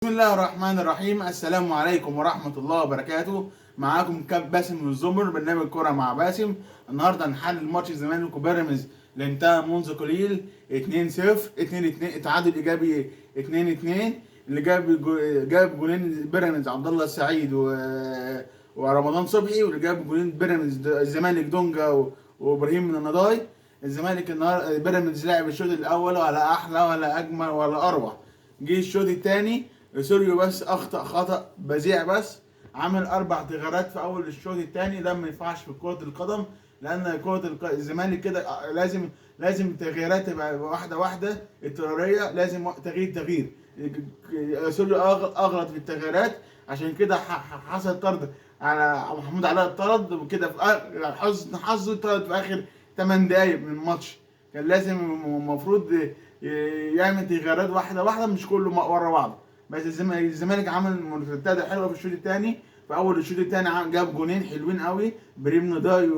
بسم الله الرحمن الرحيم. السلام عليكم ورحمة الله وبركاته. معاكم كاب باسم من الزمر، برنامج كرة مع باسم. النهارده هنحلل ماتش الزمالك وبيراميدز اللي انتهى منذ قليل 2-0 2-2 تعادل ايجابي 2-2. اللي جاب جولين بيراميدز عبد الله السعيد ورمضان صبحي، واللي جاب جولين بيراميدز الزمالك دونجا وابراهيم من النضاي. الزمالك النهارده بيراميدز لعب الشوط الاول ولا احلى ولا اجمل ولا اروع. جه الشوط الثاني سوريو بس اخطا خطا بذيع، بس عمل 4 تغييرات في اول الشوط الثاني. ده ما ينفعش في كره القدم، لان الزمالك كده لازم التغييرات تبقى واحده واحده اضطراريه، لازم تغيير. سوريو اغلط في التغييرات، عشان كده حصل طرد على محمود علاء. الطرد وكده في حظه طرد في اخر 8 دقايق من الماتش. كان لازم المفروض يعمل تغييرات واحده واحده، مش كله ورا بعض. بس الزمالك عمل مرتده حلوه في الشوط الثاني. في اول الشوط الثاني جاب جونين حلوين قوي، بريم نضاي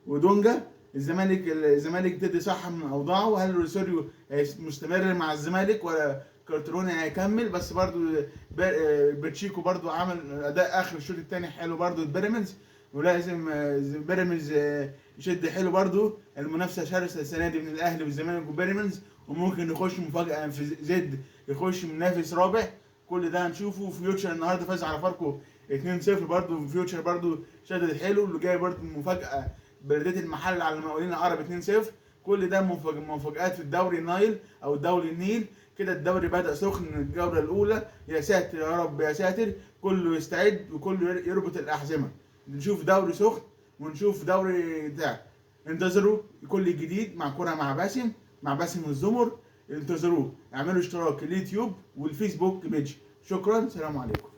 ودونجا. الزمالك ابتدى صح من اوضاعه. هل روسوريو مستمر مع الزمالك ولا كارتروني هيكمل؟ بس برضو باتشيكو برضو عمل اداء اخر الشوط الثاني حلو برضو البيراميدز، ولازم بيراميدز يشد حلو برضو. المنافسه شرسه السنه دي من الاهلي والزمالك وبيراميدز، وممكن يخش مفاجاه في زد، يخش منافس رابع. كل ده هنشوفه. فيوتشر النهارده فاز على فاركو 2-0 برضو. فيوتشر برضو شدد حلو. اللي جاي برضو مفاجاه بلديه المحل على المقاولين العرب 2-0. كل ده مفاجآت في الدوري النايل او الدوري النيل. كده الدوري بدأ سخن من الجولة الأولى. يا ساتر يا رب يا ساتر، كله يستعد وكله يربط الأحزمة. نشوف دوري سخن ونشوف دوري بتاع. انتظروا كل جديد مع كرة مع باسم الزمر. انتظروه، اعملوا اشتراك اليوتيوب والفيسبوك بيج. شكرا، سلام عليكم.